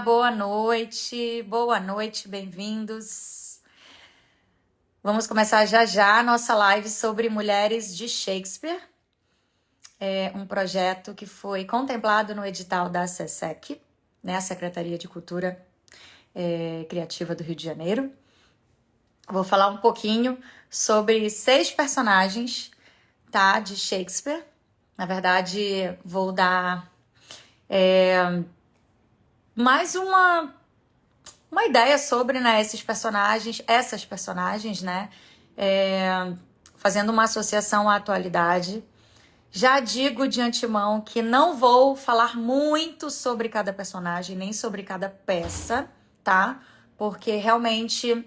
Boa noite, bem-vindos. Vamos começar já já a nossa live sobre mulheres de Shakespeare. É um projeto que foi contemplado no edital da SESC, né, a Secretaria de Cultura Criativa do Rio de Janeiro. Vou falar um pouquinho sobre 6 personagens, tá, de Shakespeare. Na verdade, vou dar mais uma ideia sobre, né, essas personagens, né, fazendo uma associação à atualidade. Já digo de antemão que não vou falar muito sobre cada personagem, nem sobre cada peça, tá? Porque realmente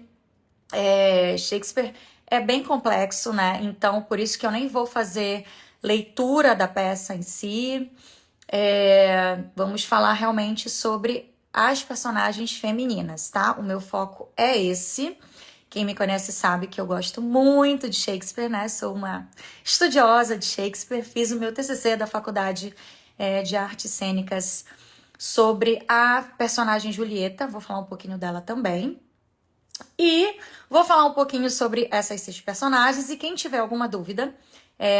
Shakespeare é bem complexo, né? Então, por isso que eu nem vou fazer leitura da peça em si. Vamos falar realmente sobre as personagens femininas, tá? O meu foco é esse. Quem me conhece sabe que eu gosto muito de Shakespeare, né? Sou uma estudiosa de Shakespeare. Fiz o meu TCC da Faculdade de Artes Cênicas sobre a personagem Julieta. Vou falar um pouquinho dela também. E vou falar um pouquinho sobre essas 6 personagens. E quem tiver alguma dúvida,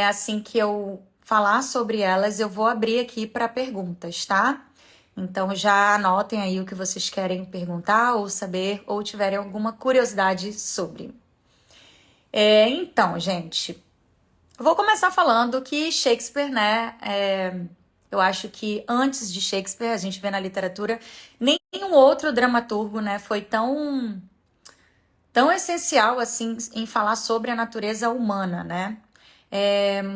assim que eu falar sobre elas, eu vou abrir aqui para perguntas, tá? Então já anotem aí o que vocês querem perguntar ou saber ou tiverem alguma curiosidade sobre. Então, gente, vou começar falando que Shakespeare, né? Eu acho que antes de Shakespeare, a gente vê na literatura, nenhum outro dramaturgo, né, foi tão essencial assim em falar sobre a natureza humana, né?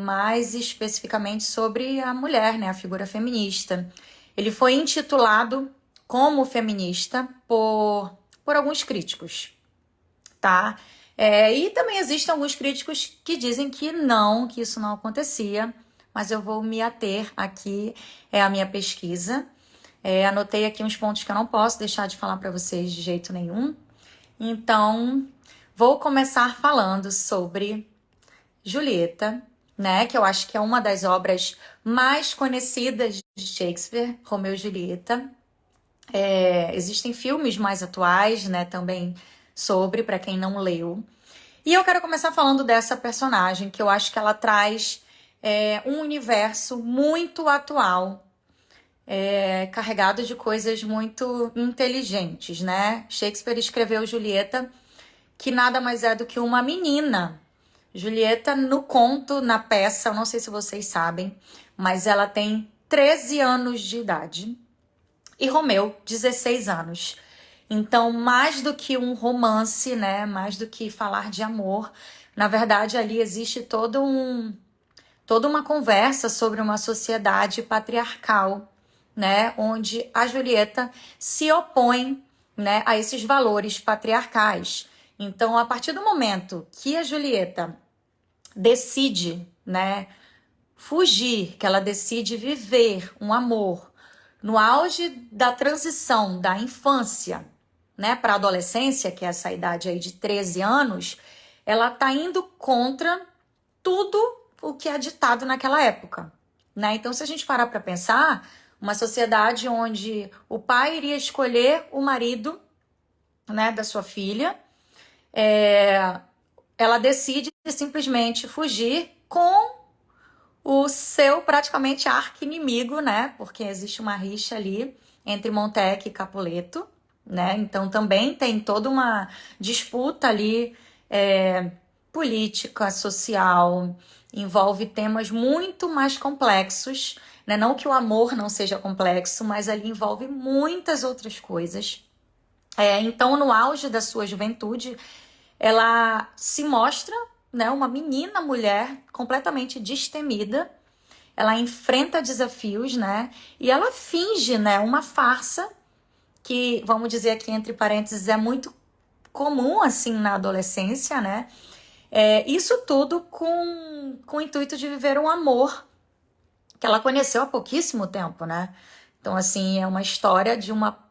Mais especificamente sobre a mulher, né, a figura feminista. Ele foi intitulado como feminista por alguns críticos, tá? E também existem alguns críticos que dizem que não, que isso não acontecia, mas eu vou me ater aqui à minha pesquisa. Anotei aqui uns pontos que eu não posso deixar de falar para vocês de jeito nenhum. Então, vou começar falando sobre Julieta, né, que eu acho que é uma das obras mais conhecidas de Shakespeare, Romeu e Julieta. Existem filmes mais atuais, né, também sobre, para quem não leu. E eu quero começar falando dessa personagem, que eu acho que ela traz um universo muito atual, carregado de coisas muito inteligentes, né? Shakespeare escreveu Julieta, que nada mais é do que uma menina. Julieta, no conto, na peça, eu não sei se vocês sabem, mas ela tem 13 anos de idade. E Romeu, 16 anos. Então, mais do que um romance, né? Mais do que falar de amor, na verdade, ali existe toda uma conversa sobre uma sociedade patriarcal, né? Onde a Julieta se opõe, né, a esses valores patriarcais. Então, a partir do momento que a Julieta decide, né, fugir, que ela decide viver um amor no auge da transição da infância, né, para a adolescência, que é essa idade aí de 13 anos, ela tá indo contra tudo o que é ditado naquela época, né? Então, se a gente parar para pensar, uma sociedade onde o pai iria escolher o marido, né, da sua filha, ela decide simplesmente fugir com o seu praticamente arqui-inimigo, né? Porque existe uma rixa ali entre Montec e Capuleto, né? Então também tem toda uma disputa ali política, social, envolve temas muito mais complexos, né? Não que o amor não seja complexo, mas ali envolve muitas outras coisas. Então, no auge da sua juventude, ela se mostra, né, uma menina mulher completamente destemida. Ela enfrenta desafios, né? E ela finge, né, uma farsa que, vamos dizer aqui entre parênteses, é muito comum assim na adolescência, né? Isso tudo com o intuito de viver um amor que ela conheceu há pouquíssimo tempo, né? Então, assim, é uma história de uma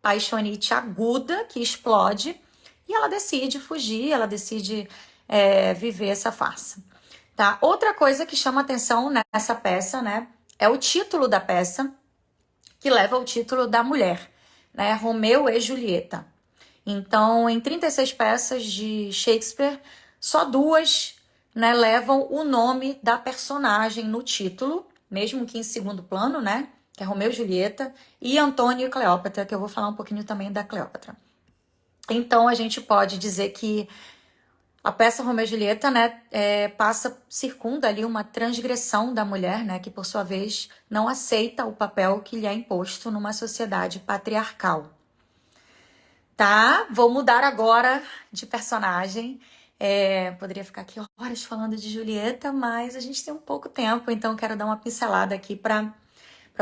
paixonite aguda que explode e ela decide fugir, ela decide viver essa farsa. Tá? Outra coisa que chama atenção nessa peça, né, é o título da peça, que leva ao título da mulher. né, Romeu e Julieta. Então, em 36 peças de Shakespeare, só duas, né, levam o nome da personagem no título, mesmo que em segundo plano, né, que é Romeu e Julieta, e Antônio e Cleópatra, que eu vou falar um pouquinho também da Cleópatra. Então, a gente pode dizer que a peça Romeu e Julieta, né, circunda ali uma transgressão da mulher, né, que por sua vez não aceita o papel que lhe é imposto numa sociedade patriarcal. Tá, vou mudar agora de personagem. Poderia ficar aqui horas falando de Julieta, mas a gente tem um pouco tempo, então quero dar uma pincelada aqui para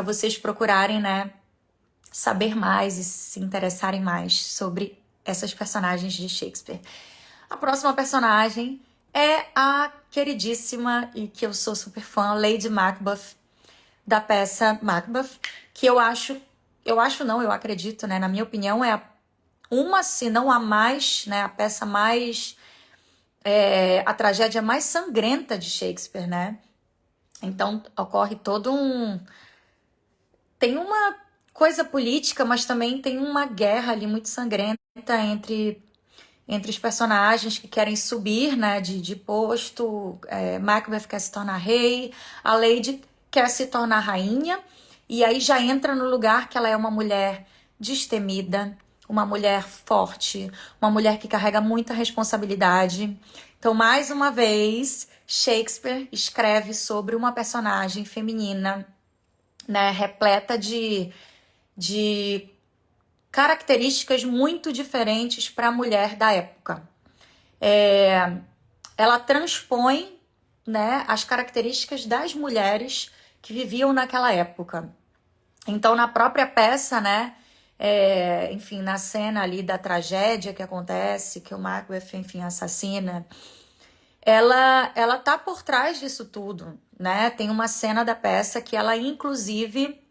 vocês procurarem, né, saber mais e se interessarem mais sobre essas personagens de Shakespeare. A próxima personagem é a queridíssima e que eu sou super fã, Lady Macbeth, da peça Macbeth, que eu acredito, né, na minha opinião, é se não a mais, né, a peça mais, a tragédia mais sangrenta de Shakespeare, né? Então ocorre tem uma coisa política, mas também tem uma guerra ali muito sangrenta entre os personagens que querem subir, né, de posto. Macbeth quer se tornar rei, a Lady quer se tornar rainha, e aí já entra no lugar que ela é uma mulher destemida, uma mulher forte, uma mulher que carrega muita responsabilidade. Então, mais uma vez, Shakespeare escreve sobre uma personagem feminina, né, repleta de características muito diferentes para a mulher da época. Ela transpõe, né, as características das mulheres que viviam naquela época. Então, na própria peça, né, enfim, na cena ali da tragédia que acontece, que o Macbeth, enfim, assassina, ela tá por trás disso tudo, né? Tem uma cena da peça que ela, inclusive,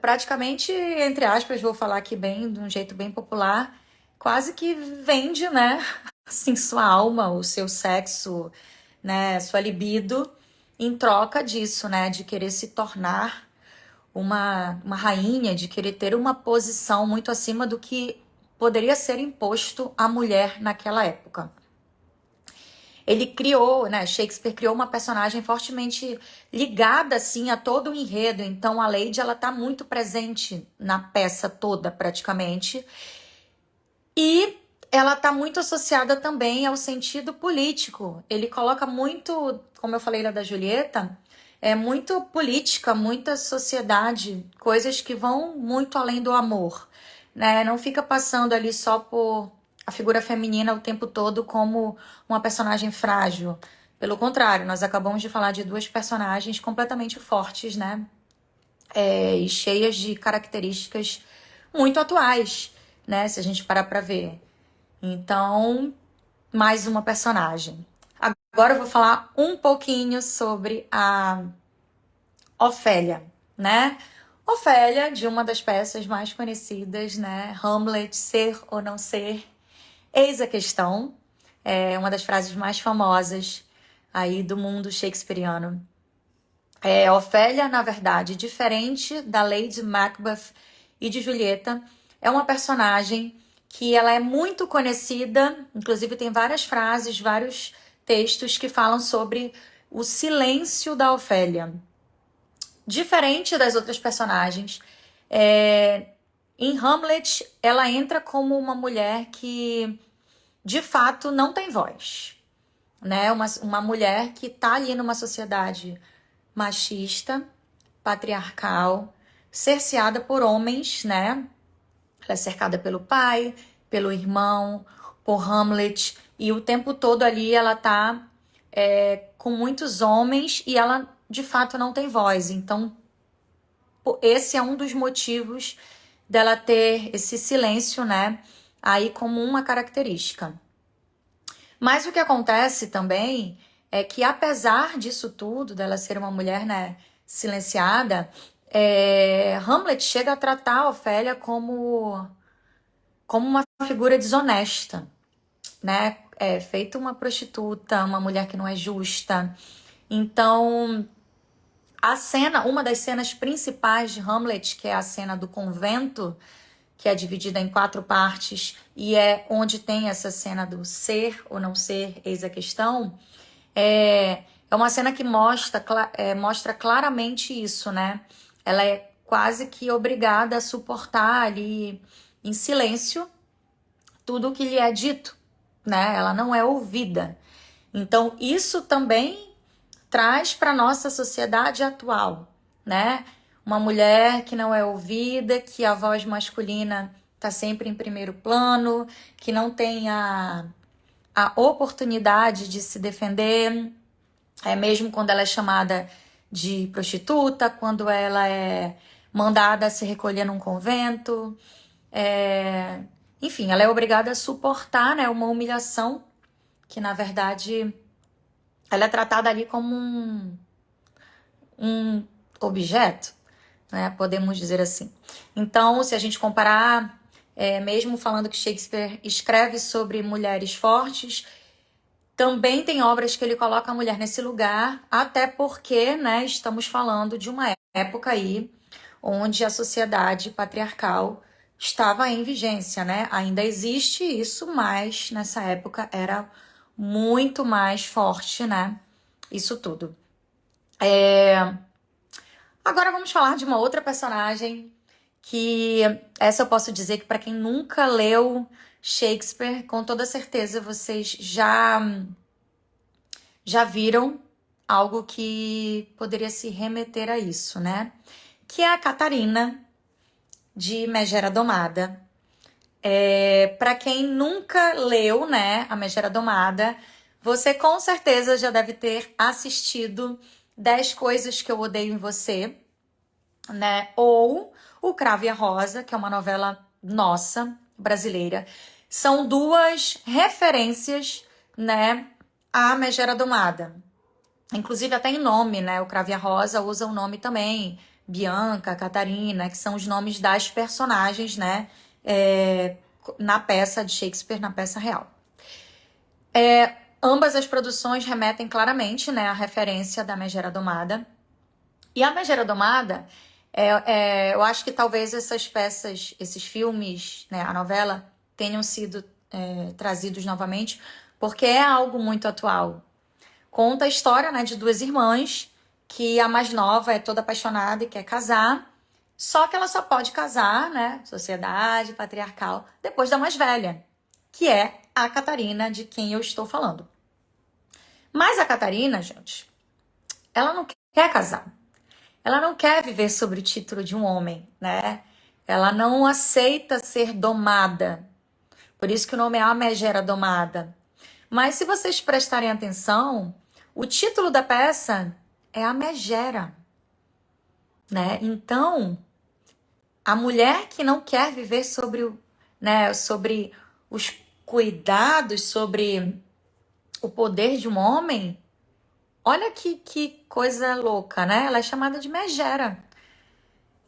praticamente, entre aspas, vou falar aqui bem, de um jeito bem popular, quase que vende, né, assim, sua alma, o seu sexo, né, sua libido, em troca disso, né, de querer se tornar uma rainha, de querer ter uma posição muito acima do que poderia ser imposto à mulher naquela época. Ele criou, né, Shakespeare criou uma personagem fortemente ligada, assim, a todo o enredo. Então, a Lady, ela tá muito presente na peça toda, praticamente. E ela tá muito associada também ao sentido político. Ele coloca muito, como eu falei lá da Julieta, muito política, muita sociedade, coisas que vão muito além do amor, né? Não fica passando ali só por a figura feminina o tempo todo como uma personagem frágil. Pelo contrário, nós acabamos de falar de duas personagens completamente fortes, né? E cheias de características muito atuais, né? Se a gente parar pra ver. Então, mais uma personagem. Agora eu vou falar um pouquinho sobre a Ofélia, né? Ofélia, de uma das peças mais conhecidas, né? Hamlet, ser ou não ser, eis a questão. É uma das frases mais famosas aí do mundo shakespeariano. Ofélia, na verdade, diferente da Lady Macbeth e de Julieta, é uma personagem que ela é muito conhecida, inclusive tem várias frases, vários textos que falam sobre o silêncio da Ofélia. Diferente das outras personagens, em Hamlet, ela entra como uma mulher que, de fato, não tem voz, né? Uma mulher que tá ali numa sociedade machista, patriarcal, cerceada por homens, né? Ela é cercada pelo pai, pelo irmão, por Hamlet, e o tempo todo ali ela tá com muitos homens e ela de fato não tem voz. Então, esse é um dos motivos dela ter esse silêncio, né? Aí como uma característica. Mas o que acontece também é que, apesar disso tudo, dela ser uma mulher, né, silenciada, Hamlet chega a tratar a Ofélia como uma figura desonesta, né? Feita uma prostituta, uma mulher que não é justa. Então, A cena, uma das cenas principais de Hamlet, que é a cena do convento, que é dividida em 4 partes, e é onde tem essa cena do ser ou não ser, eis a questão, é uma cena que mostra claramente isso, né? Ela é quase que obrigada a suportar ali em silêncio tudo o que lhe é dito, né? Ela não é ouvida. Então, isso também traz para nossa sociedade atual, né? Uma mulher que não é ouvida, que a voz masculina está sempre em primeiro plano, que não tem a oportunidade de se defender, mesmo quando ela é chamada de prostituta, quando ela é mandada a se recolher num convento. Enfim, ela é obrigada a suportar, né, uma humilhação que, na verdade, ela é tratada ali como um objeto, né? Podemos dizer assim. Então, se a gente comparar, mesmo falando que Shakespeare escreve sobre mulheres fortes, também tem obras que ele coloca a mulher nesse lugar, até porque, né, estamos falando de uma época aí onde a sociedade patriarcal estava em vigência, né? Ainda existe isso, mas nessa época era muito mais forte, né? Isso tudo. Agora vamos falar de uma outra personagem que essa eu posso dizer que para quem nunca leu Shakespeare, com toda certeza vocês já viram algo que poderia se remeter a isso, né? Que é a Catarina de Megera Domada. Para quem nunca leu, né, a Megera Domada, você com certeza já deve ter assistido 10 Coisas que Eu Odeio em Você, né? Ou O Cravo e a Rosa, que é uma novela nossa, brasileira. São duas referências, né, à Megera Domada. Inclusive até em nome, né? O Cravo e a Rosa usa o nome também, Bianca, Catarina, que são os nomes das personagens, né? Na peça de Shakespeare, na peça real. Ambas as produções remetem claramente, né, à referência da Megera Domada. E a Megera Domada, eu acho que talvez essas peças, esses filmes, né, a novela, tenham sido trazidos novamente, porque é algo muito atual. Conta a história, né, de duas irmãs, que a mais nova é toda apaixonada e quer casar, só que ela só pode casar, né, sociedade patriarcal, depois da mais velha, que é a Catarina, de quem eu estou falando. Mas a Catarina, gente, ela não quer casar. Ela não quer viver sobre o título de um homem, né? Ela não aceita ser domada. Por isso que o nome é A Megera Domada. Mas se vocês prestarem atenção, o título da peça é A Megera, né? Então, a mulher que não quer viver sobre os cuidados, sobre o poder de um homem, olha que coisa louca, né? Ela é chamada de megera,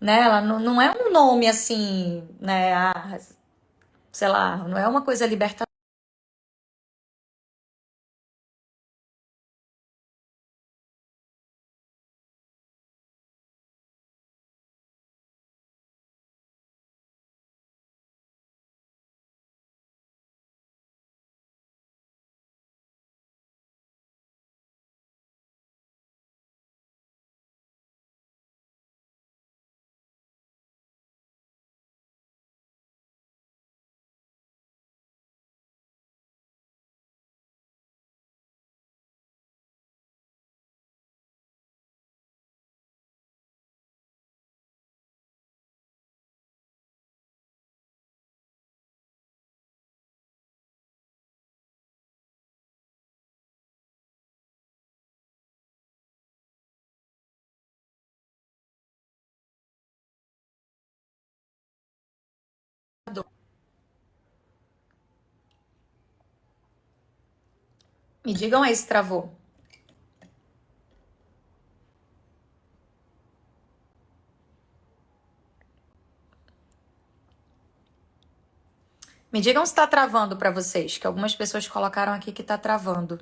né? Ela não é um nome assim, né? Sei lá, não é uma coisa libertadora. Me digam aí se travou. Me digam se tá travando para vocês, que algumas pessoas colocaram aqui que tá travando.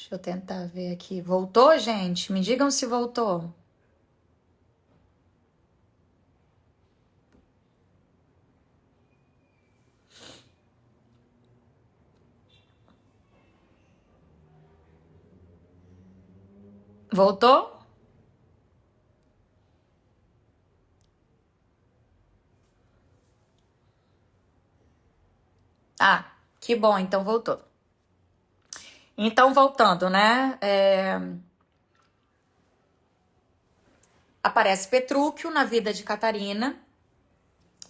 Deixa eu tentar ver aqui. Voltou, gente? Me digam se voltou. Voltou? Ah, que bom, então voltou. Então, voltando, né? Aparece Petrúquio na vida de Catarina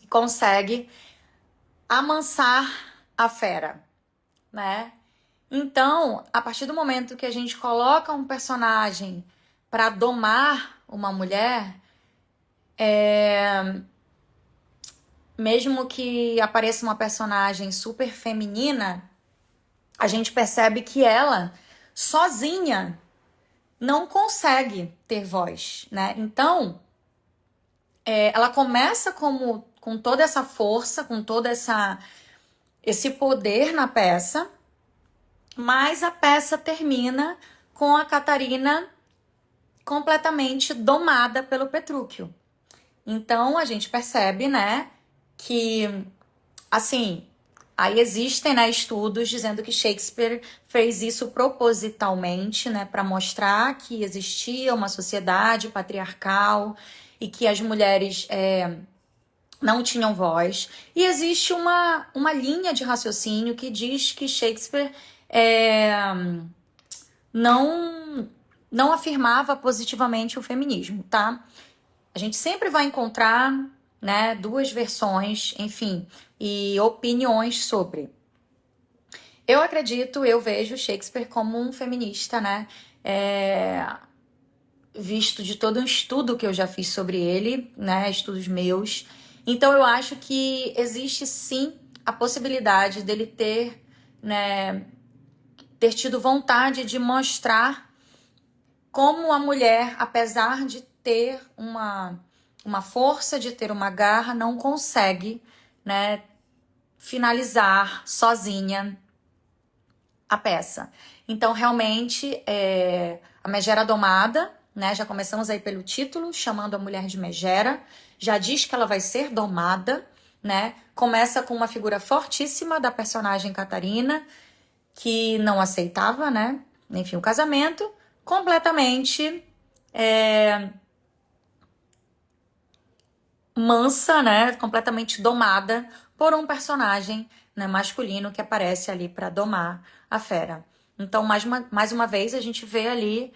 e consegue amansar a fera, né? Então, a partir do momento que a gente coloca um personagem para domar uma mulher, mesmo que apareça uma personagem super feminina, a gente percebe que ela, sozinha, não consegue ter voz, né? Então, ela começa com toda essa força, com todo esse poder na peça, mas a peça termina com a Catarina completamente domada pelo Petrúquio. Então a gente percebe, né, que assim, aí existem, né, estudos dizendo que Shakespeare fez isso propositalmente, né, para mostrar que existia uma sociedade patriarcal e que as mulheres não tinham voz. E existe uma linha de raciocínio que diz que Shakespeare não, não afirmava positivamente o feminismo, tá? A gente sempre vai encontrar, né, duas versões, enfim, e opiniões sobre. Eu acredito, eu vejo Shakespeare como um feminista, né? Visto de todo um estudo que eu já fiz sobre ele, né? Estudos meus. Então eu acho que existe sim a possibilidade dele ter, né, ter tido vontade de mostrar como a mulher, apesar de ter uma força, de ter uma garra, não consegue, né, finalizar sozinha a peça. Então, realmente, a Megera domada, né? Já começamos aí pelo título, chamando a mulher de Megera. Já diz que ela vai ser domada, né? Começa com uma figura fortíssima da personagem Catarina, que não aceitava, né? Enfim, o casamento, completamente mansa, né? Completamente domada por um personagem, né, masculino que aparece ali para domar a fera. Então, mais uma vez, a gente vê ali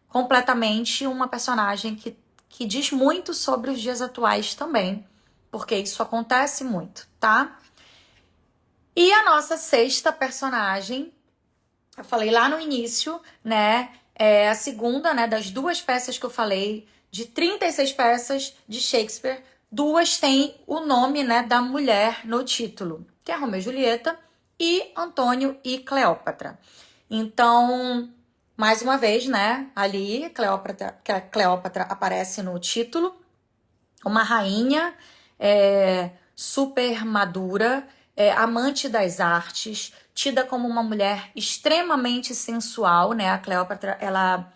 completamente uma personagem que diz muito sobre os dias atuais também, porque isso acontece muito, tá? E a nossa sexta personagem, eu falei lá no início, né? É a segunda, né, das duas peças que eu falei, de 36 peças de Shakespeare, duas têm o nome, né, da mulher no título, que é Romeu e Julieta e Antônio e Cleópatra. Então, mais uma vez, né, ali Cleópatra aparece no título, uma rainha super madura, amante das artes, tida como uma mulher extremamente sensual, né? A Cleópatra, ela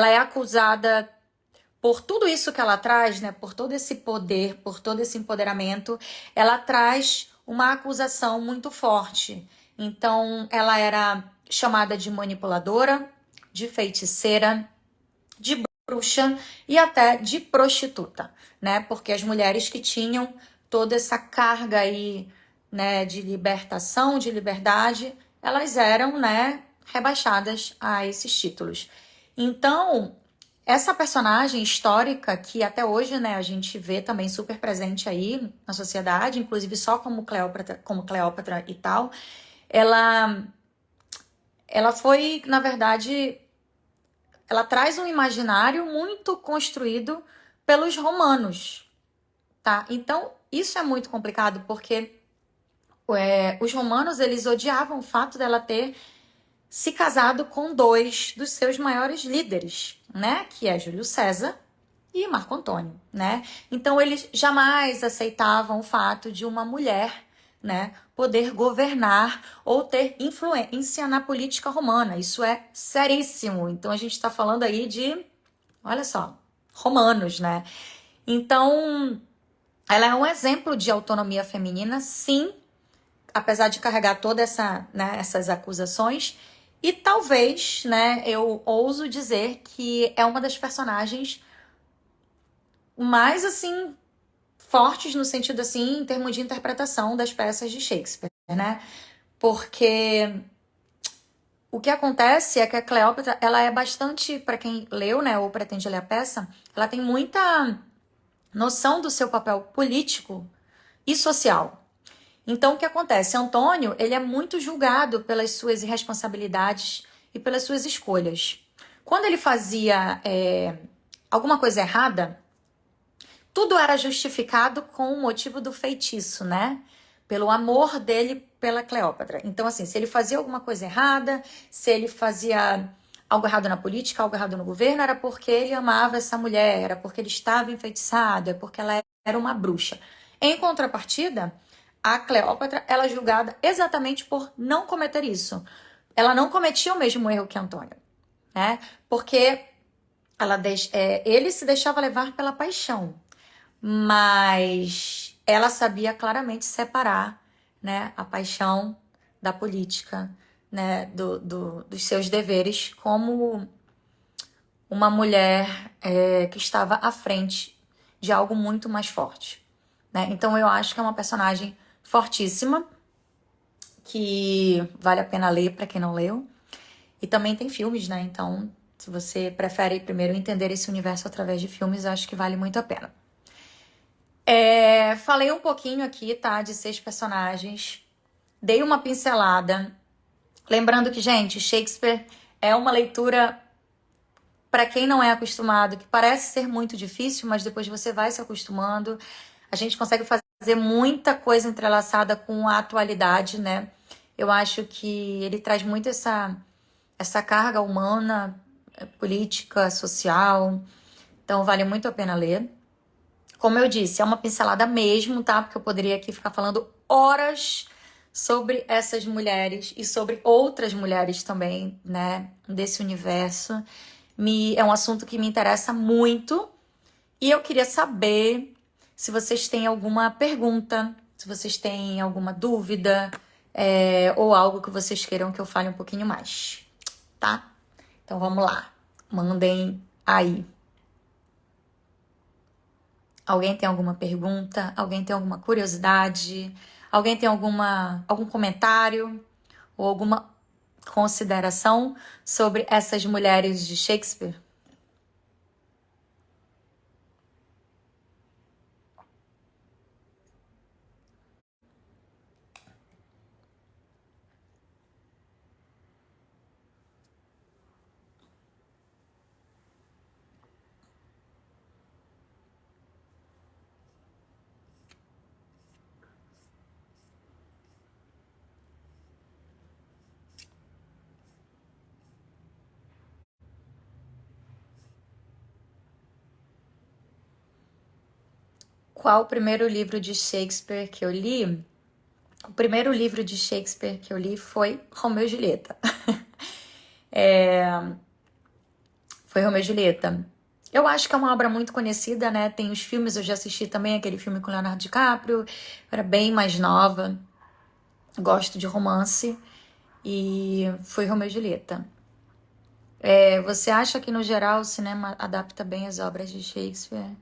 é acusada por tudo isso que ela traz, né? Por todo esse poder, por todo esse empoderamento, ela traz uma acusação muito forte. Então, ela era chamada de manipuladora, de feiticeira, de bruxa e até de prostituta, né? Porque as mulheres que tinham toda essa carga aí, né, de libertação, de liberdade, elas eram, né, rebaixadas a esses títulos. Então, essa personagem histórica que até hoje, né, a gente vê também super presente aí na sociedade, inclusive só como Cleópatra e tal, ela foi, na verdade, ela traz um imaginário muito construído pelos romanos, tá? Então, isso é muito complicado porque os romanos, eles odiavam o fato dela ter se casado com dois dos seus maiores líderes, né? Que é Júlio César e Marco Antônio, né? Então, eles jamais aceitavam o fato de uma mulher né, poder governar ou ter influência na política romana. Isso é seríssimo. Então a gente está falando aí de, olha só, romanos, né? Então, ela é um exemplo de autonomia feminina, sim, apesar de carregar toda essas acusações. E talvez, né, eu ouso dizer que é uma das personagens mais, assim, fortes no sentido, assim, em termos de interpretação das peças de Shakespeare, né? Porque o que acontece é que a Cleópatra, ela é bastante, para quem leu, né, ou pretende ler a peça, ela tem muita noção do seu papel político e social. Então, o que acontece? Antônio, ele é muito julgado pelas suas irresponsabilidades e pelas suas escolhas. Quando ele fazia alguma coisa errada, tudo era justificado com o motivo do feitiço, né? Pelo amor dele pela Cleópatra. Então, assim, se ele fazia alguma coisa errada, se ele fazia algo errado na política, algo errado no governo, era porque ele amava essa mulher, era porque ele estava enfeitiçado, é porque ela era uma bruxa. Em contrapartida, a Cleópatra, ela é julgada exatamente por não cometer isso. Ela não cometia o mesmo erro que Antônio, né? Porque ele se deixava levar pela paixão, mas ela sabia claramente separar, né, a paixão da política, né, dos seus deveres como uma mulher que estava à frente de algo muito mais forte, né? Então eu acho que é uma personagem fortíssima que vale a pena ler para quem não leu. E também tem filmes, né? Então, se você prefere primeiro entender esse universo através de filmes, acho que vale muito a pena. Falei um pouquinho aqui, tá? De 6 personagens. Dei uma pincelada. Lembrando que, gente, Shakespeare é uma leitura para quem não é acostumado, que parece ser muito difícil, mas depois você vai se acostumando. A gente consegue fazer muita coisa entrelaçada com a atualidade, né? Eu acho que ele traz muito essa carga humana, política, social. Então, vale muito a pena ler. Como eu disse, é uma pincelada mesmo, tá? Porque eu poderia aqui ficar falando horas sobre essas mulheres e sobre outras mulheres também, né? Desse universo. É um assunto que me interessa muito. E eu queria saber se vocês têm alguma pergunta, se vocês têm alguma dúvida, ou algo que vocês queiram que eu fale um pouquinho mais, tá? Então vamos lá. Mandem aí. Alguém tem alguma pergunta? Alguém tem alguma curiosidade? Alguém tem algum comentário ou alguma consideração sobre essas mulheres de Shakespeare? Qual o primeiro livro de Shakespeare que eu li? O primeiro livro de Shakespeare que eu li foi Romeu e Julieta. Foi Romeu e Julieta. Eu acho que é uma obra muito conhecida, né? Tem os filmes, eu já assisti também aquele filme com Leonardo DiCaprio. Eu era bem mais nova. Gosto de romance. E foi Romeu e Julieta. Você acha que, no geral, o cinema adapta bem as obras de Shakespeare?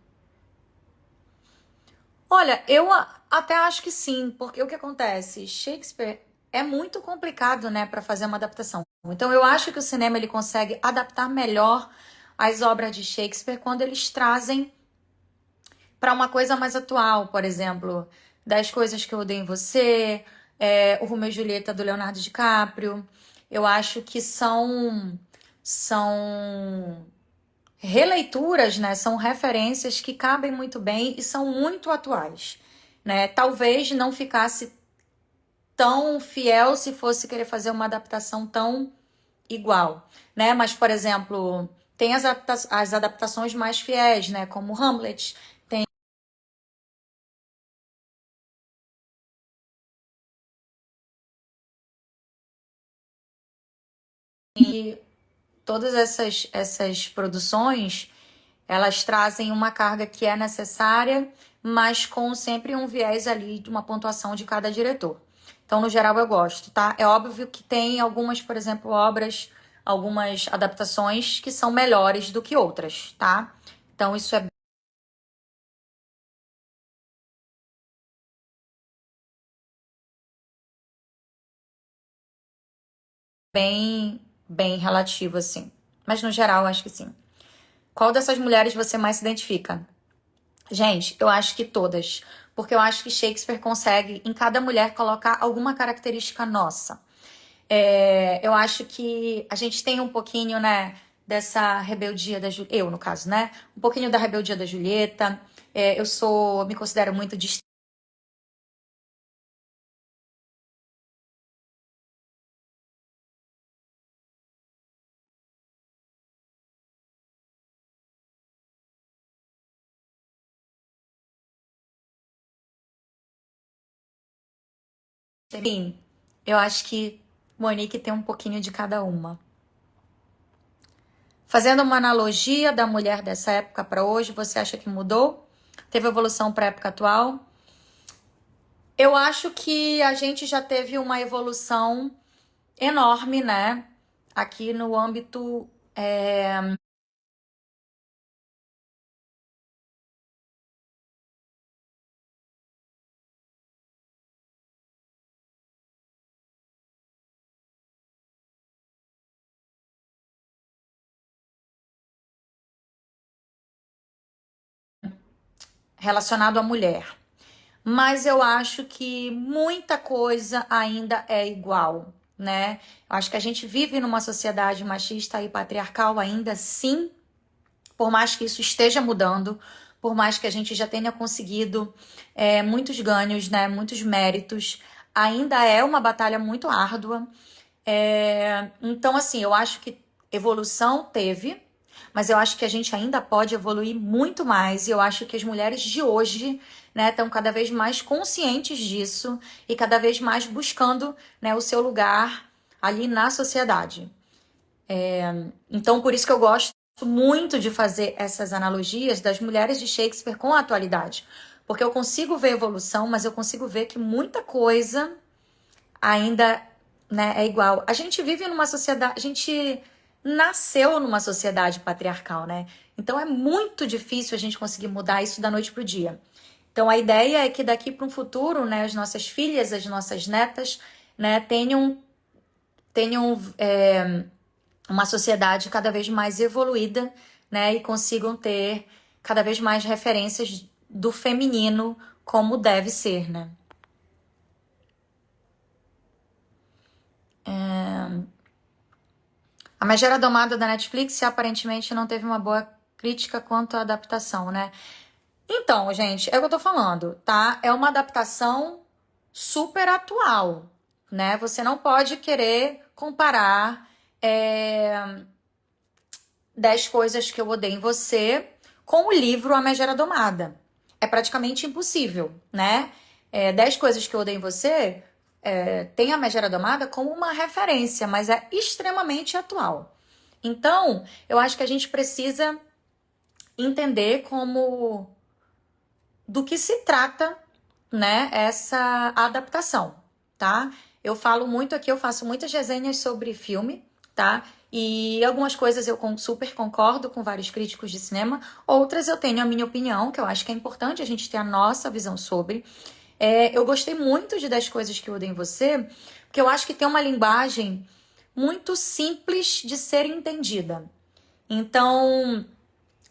Olha, eu até acho que sim, porque o que acontece? Shakespeare é muito complicado, né, para fazer uma adaptação. Então, eu acho que o cinema ele consegue adaptar melhor as obras de Shakespeare quando eles trazem para uma coisa mais atual, por exemplo, das coisas que eu odeio em você, o Romeu e Julieta do Leonardo DiCaprio. Eu acho que são releituras, né? São referências que cabem muito bem e são muito atuais, né? Talvez não ficasse tão fiel se fosse querer fazer uma adaptação tão igual, né? Mas, por exemplo, tem as adaptações mais fiéis, né? Como Hamlet, todas essas produções, elas trazem uma carga que é necessária, mas com sempre um viés ali de uma pontuação de cada diretor. Então, no geral, eu gosto, tá? É óbvio que tem algumas, por exemplo, obras, algumas adaptações que são melhores do que outras, tá? Então, isso é bem relativo, assim. Mas, no geral, acho que sim. Qual dessas mulheres você mais se identifica? Gente, eu acho que todas. Porque eu acho que Shakespeare consegue, em cada mulher, colocar alguma característica nossa. Eu acho que a gente tem um pouquinho, né, dessa rebeldia da Julieta, eu no caso, né? Um pouquinho da rebeldia da Julieta. Me considero muito Sim, eu acho que Monique tem um pouquinho de cada uma. Fazendo uma analogia da mulher dessa época para hoje, você acha que mudou? Teve evolução para a época atual? Eu acho que a gente já teve uma evolução enorme, né? Aqui no âmbito relacionado à mulher. Mas eu acho que muita coisa ainda é igual, né? Eu acho que a gente vive numa sociedade machista e patriarcal ainda, sim, por mais que isso esteja mudando, por mais que a gente já tenha conseguido muitos ganhos, né, muitos méritos, ainda é uma batalha muito árdua. Então, assim, eu acho que evolução teve, mas eu acho que a gente ainda pode evoluir muito mais. E eu acho que as mulheres de hoje, né, estão cada vez mais conscientes disso e cada vez mais buscando, né, o seu lugar ali na sociedade. Então, por isso que eu gosto muito de fazer essas analogias das mulheres de Shakespeare com a atualidade. Porque eu consigo ver evolução, mas eu consigo ver que muita coisa ainda, né, é igual. A gente vive numa sociedade, a gente nasceu numa sociedade patriarcal, né? Então é muito difícil a gente conseguir mudar isso da noite pro dia. Então a ideia é que daqui para um futuro, né, as nossas filhas, as nossas netas, né, tenham uma sociedade cada vez mais evoluída, né, e consigam ter cada vez mais referências do feminino como deve ser, né? A Megera Domada da Netflix aparentemente não teve uma boa crítica quanto à adaptação, né? Então, gente, é o que eu tô falando, tá? É uma adaptação super atual, né? Você não pode querer comparar 10 coisas que eu odeio em você com o livro A Megera Domada. É praticamente impossível, né? 10 coisas que eu odeio em você tem a Megera Domada como uma referência, mas é extremamente atual. Então, eu acho que a gente precisa entender como do que se trata, né, essa adaptação, tá? Eu falo muito aqui, eu faço muitas resenhas sobre filme, tá? E algumas coisas eu super concordo com vários críticos de cinema, outras eu tenho a minha opinião, que eu acho que é importante a gente ter a nossa visão sobre. Eu gostei muito de 10 coisas que eu odeio em você, porque eu acho que tem uma linguagem muito simples de ser entendida. Então,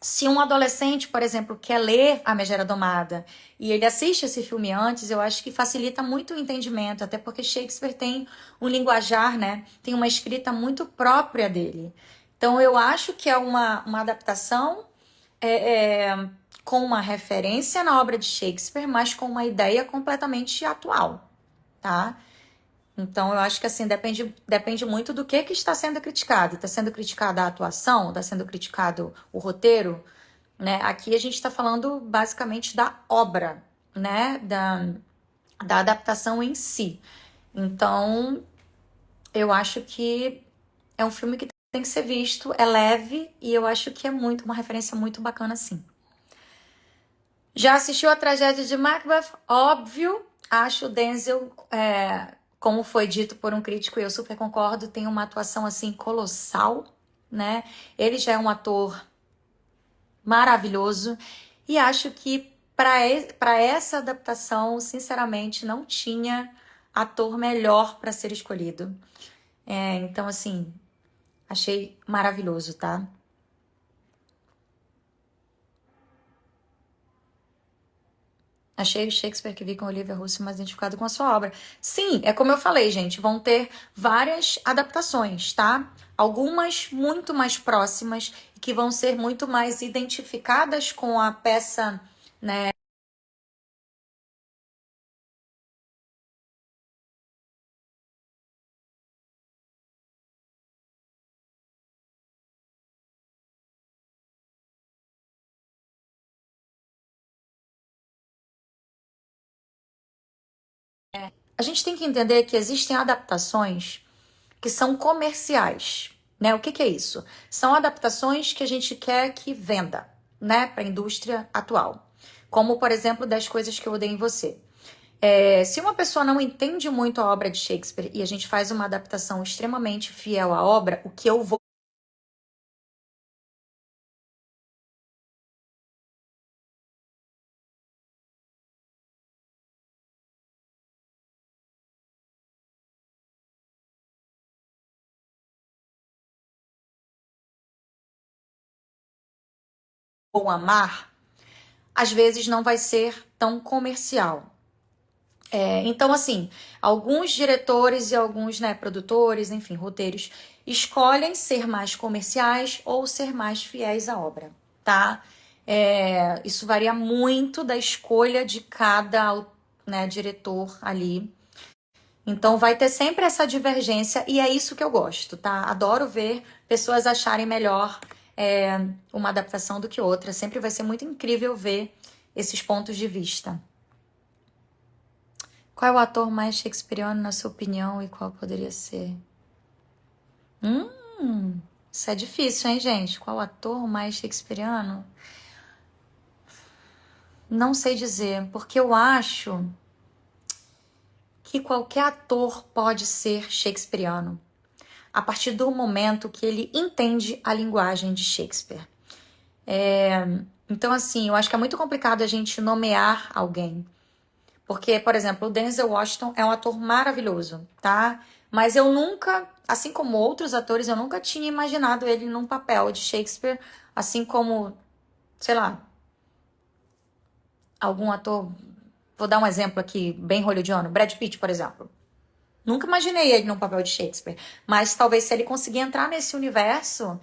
se um adolescente, por exemplo, quer ler A Megera Domada e ele assiste esse filme antes, eu acho que facilita muito o entendimento, até porque Shakespeare tem um linguajar, né? Tem uma escrita muito própria dele. Então, eu acho que é uma adaptação com uma referência na obra de Shakespeare, mas com uma ideia completamente atual, tá? Então, eu acho que assim, depende muito do que está sendo criticado. Está sendo criticada a atuação? Está sendo criticado o roteiro? Né? Aqui a gente está falando basicamente da obra, né? Da adaptação em si. Então, eu acho que é um filme que tem que ser visto, é leve e eu acho que é muito uma referência muito bacana, sim. Já assistiu a tragédia de Macbeth? Óbvio, acho o Denzel, como foi dito por um crítico, e eu super concordo, tem uma atuação assim colossal, né? Ele já é um ator maravilhoso e acho que para essa adaptação, sinceramente, não tinha ator melhor para ser escolhido. Então, assim, achei maravilhoso, tá? Achei o Shakespeare que vi com Olivia Russo mais identificado com a sua obra. Sim, é como eu falei, gente, vão ter várias adaptações, tá? Algumas muito mais próximas e que vão ser muito mais identificadas com a peça, né? A gente tem que entender que existem adaptações que são comerciais, né? O que que é isso? São adaptações que a gente quer que venda, né, para a indústria atual. Como, por exemplo, 10 coisas que eu odeio em você. Se uma pessoa não entende muito a obra de Shakespeare e a gente faz uma adaptação extremamente fiel à obra, o que eu vou amar, às vezes não vai ser tão comercial. Então, assim, alguns diretores e alguns, né, produtores, enfim, roteiros, escolhem ser mais comerciais ou ser mais fiéis à obra, tá? Isso varia muito da escolha de cada, né, diretor ali. Então vai ter sempre essa divergência e é isso que eu gosto, tá? Adoro ver pessoas acharem melhor uma adaptação do que outra. Sempre vai ser muito incrível ver esses pontos de vista. Qual é o ator mais shakespeariano, na sua opinião, e qual poderia ser? Isso é difícil, hein, gente? Qual ator mais shakespeariano? Não sei dizer, porque eu acho que qualquer ator pode ser shakespeariano a partir do momento que ele entende a linguagem de Shakespeare. Então, assim, eu acho que é muito complicado a gente nomear alguém. Porque, por exemplo, o Denzel Washington é um ator maravilhoso, tá? Mas eu nunca, assim como outros atores, eu nunca tinha imaginado ele num papel de Shakespeare, assim como, sei lá, algum ator. Vou dar um exemplo aqui, bem hollywoodiano, Brad Pitt, por exemplo. Nunca imaginei ele num papel de Shakespeare. Mas talvez se ele conseguir entrar nesse universo,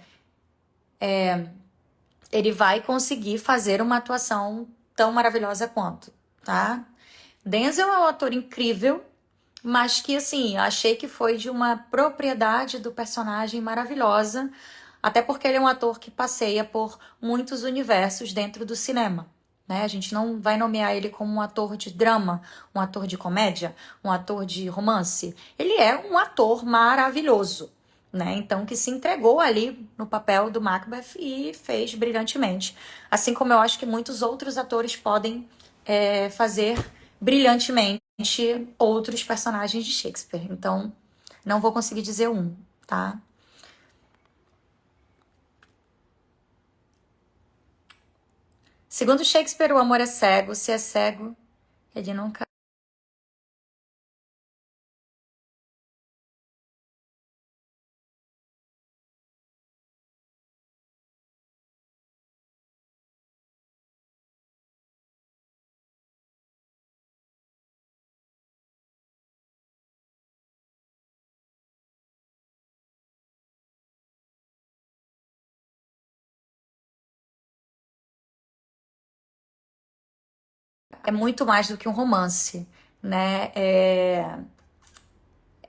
ele vai conseguir fazer uma atuação tão maravilhosa quanto, tá? Denzel é um ator incrível, mas que assim, achei que foi de uma propriedade do personagem maravilhosa, até porque ele é um ator que passeia por muitos universos dentro do cinema. Né? A gente não vai nomear ele como um ator de drama, um ator de comédia, um ator de romance. Ele é um ator maravilhoso, né? Então, que se entregou ali no papel do Macbeth e fez brilhantemente. Assim como eu acho que muitos outros atores podem fazer brilhantemente outros personagens de Shakespeare. Então, não vou conseguir dizer um, tá? Segundo Shakespeare, o amor é cego. Se é cego, ele nunca. É muito mais do que um romance, né?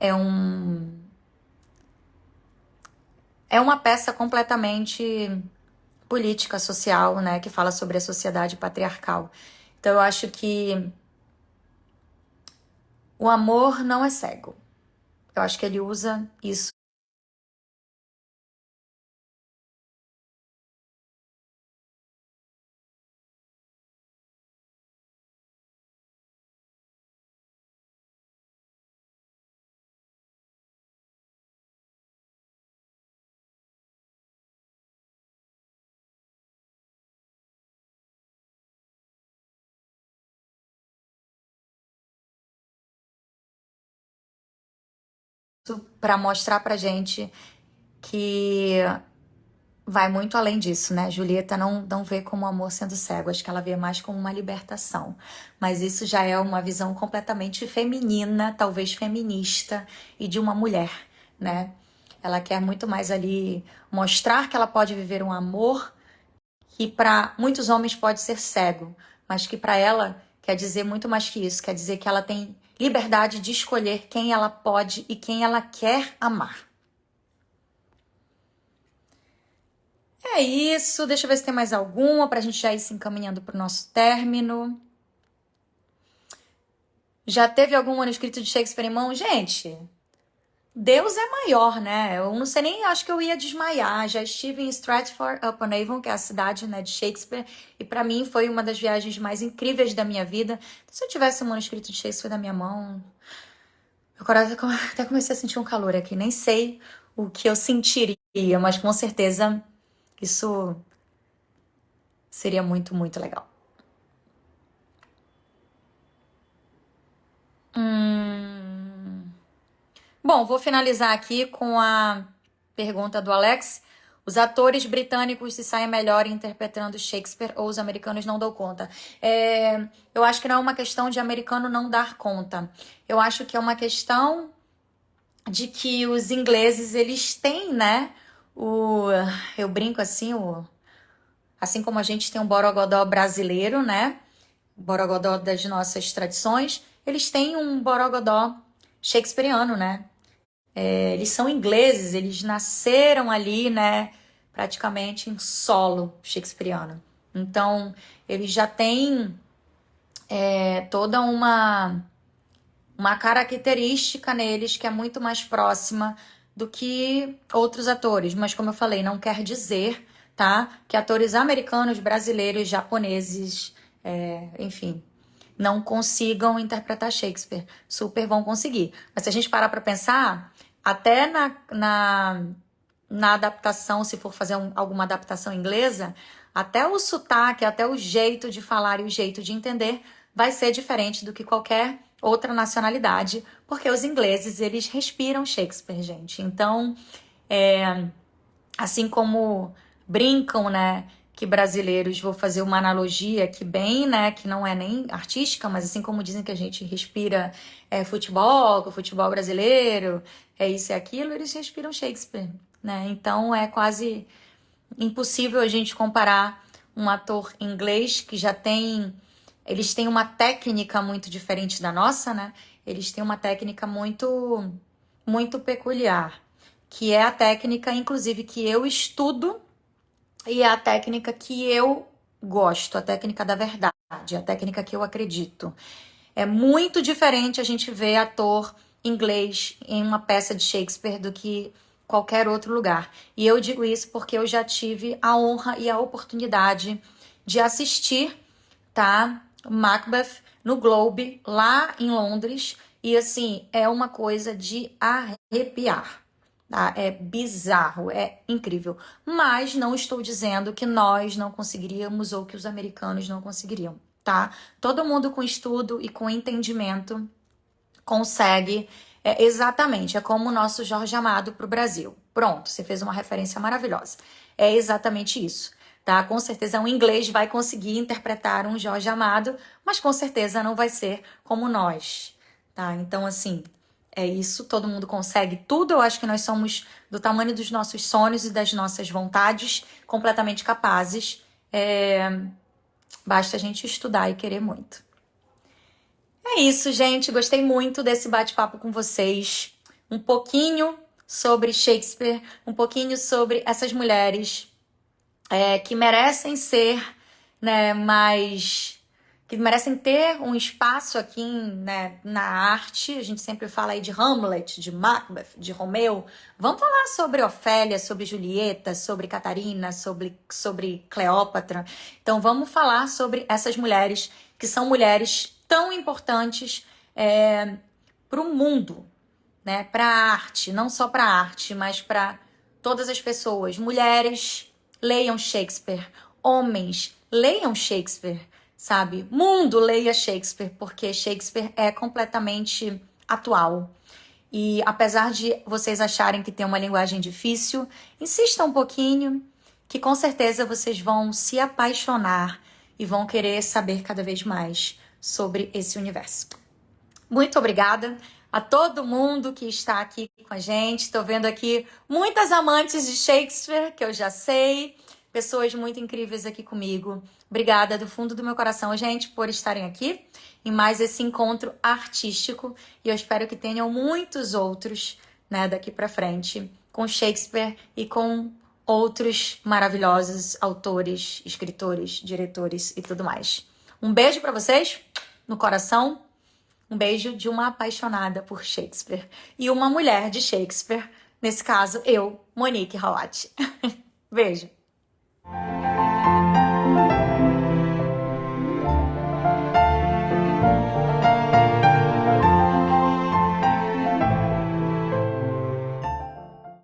É um. É uma peça completamente política, social, né? Que fala sobre a sociedade patriarcal. Então, eu acho que o amor não é cego. Eu acho que ele usa isso para mostrar pra gente que vai muito além disso, né? Julieta não vê como amor sendo cego, acho que ela vê mais como uma libertação. Mas isso já é uma visão completamente feminina, talvez feminista, e de uma mulher, né? Ela quer muito mais ali mostrar que ela pode viver um amor que para muitos homens pode ser cego, mas que para ela quer dizer muito mais que isso, quer dizer que ela tem liberdade de escolher quem ela pode e quem ela quer amar. É isso, deixa eu ver se tem mais alguma pra gente já ir se encaminhando pro nosso término. Já teve algum manuscrito de Shakespeare em mão? Gente, Deus é maior, né? Eu não sei nem, acho que eu ia desmaiar. Já estive em Stratford-upon-Avon, que é a cidade, né, de Shakespeare, e pra mim foi uma das viagens mais incríveis da minha vida. Se eu tivesse um manuscrito de Shakespeare na minha mão, meu coração até comecei a sentir um calor aqui. Nem sei o que eu sentiria, mas com certeza isso seria muito, muito legal. Hum... Bom, vou finalizar aqui com a pergunta do Alex. Os atores britânicos se saem melhor interpretando Shakespeare ou os americanos não dão conta? Eu acho que não é uma questão de americano não dar conta. Eu acho que é uma questão de que os ingleses, eles têm, né? O, eu brinco assim, assim como a gente tem um borogodó brasileiro, né? Borogodó das nossas tradições, eles têm um borogodó shakespeariano, né? Eles são ingleses, eles nasceram ali, né, praticamente em solo shakespeariano. Então, eles já têm toda uma característica neles que é muito mais próxima do que outros atores. Mas, como eu falei, não quer dizer, tá, que atores americanos, brasileiros, japoneses, enfim, não consigam interpretar Shakespeare. Super vão conseguir. Mas se a gente parar para pensar, até na adaptação, se for fazer alguma adaptação inglesa, até o sotaque, até o jeito de falar e o jeito de entender vai ser diferente do que qualquer outra nacionalidade, porque os ingleses, eles respiram Shakespeare, gente. Então, assim como brincam, né, que brasileiros, vou fazer uma analogia que bem, né, que não é nem artística, mas assim como dizem que a gente respira futebol, que o futebol brasileiro é isso e aquilo, eles respiram Shakespeare, né? Então é quase impossível a gente comparar um ator inglês que já tem, eles têm uma técnica muito diferente da nossa, né? Eles têm uma técnica muito peculiar, que é a técnica, inclusive, que eu estudo e é a técnica que eu gosto, a técnica da verdade, a técnica que eu acredito. É muito diferente a gente ver ator inglês em uma peça de Shakespeare do que qualquer outro lugar. E eu digo isso porque eu já tive a honra e a oportunidade de assistir, tá, Macbeth no Globe, lá em Londres. E assim, é uma coisa de arrepiar. Tá? É bizarro, é incrível. Mas não estou dizendo que nós não conseguiríamos ou que os americanos não conseguiriam, tá? Todo mundo com estudo e com entendimento consegue exatamente. É como o nosso Jorge Amado para o Brasil. Pronto, você fez uma referência maravilhosa. É exatamente isso. Tá? Com certeza um inglês vai conseguir interpretar um Jorge Amado, mas com certeza não vai ser como nós. Tá? Então, assim, é isso, todo mundo consegue tudo. Eu acho que nós somos do tamanho dos nossos sonhos e das nossas vontades, completamente capazes. Basta a gente estudar e querer muito. É isso, gente. Gostei muito desse bate-papo com vocês. Um pouquinho sobre Shakespeare, um pouquinho sobre essas mulheres que merecem ser, né, mais que merecem ter um espaço aqui, né, na arte. A gente sempre fala aí de Hamlet, de Macbeth, de Romeu. Vamos falar sobre Ofélia, sobre Julieta, sobre Catarina, sobre Cleópatra. Então vamos falar sobre essas mulheres que são mulheres tão importantes para o mundo, né, para a arte, não só para a arte, mas para todas as pessoas. Mulheres, leiam Shakespeare. Homens, leiam Shakespeare, sabe? Mundo, leia Shakespeare, porque Shakespeare é completamente atual. E apesar de vocês acharem que tem uma linguagem difícil, insistam um pouquinho, que com certeza vocês vão se apaixonar e vão querer saber cada vez mais sobre esse universo. Muito obrigada a todo mundo que está aqui com a gente. Estou vendo aqui muitas amantes de Shakespeare, que eu já sei. Pessoas muito incríveis aqui comigo. Obrigada do fundo do meu coração, gente, por estarem aqui em mais esse encontro artístico. E eu espero que tenham muitos outros, né, daqui para frente, com Shakespeare e com outros maravilhosos autores, escritores, diretores e tudo mais. Um beijo para vocês no coração. Um beijo de uma apaixonada por Shakespeare e uma mulher de Shakespeare, nesse caso eu, Monique Rawat. Beijo.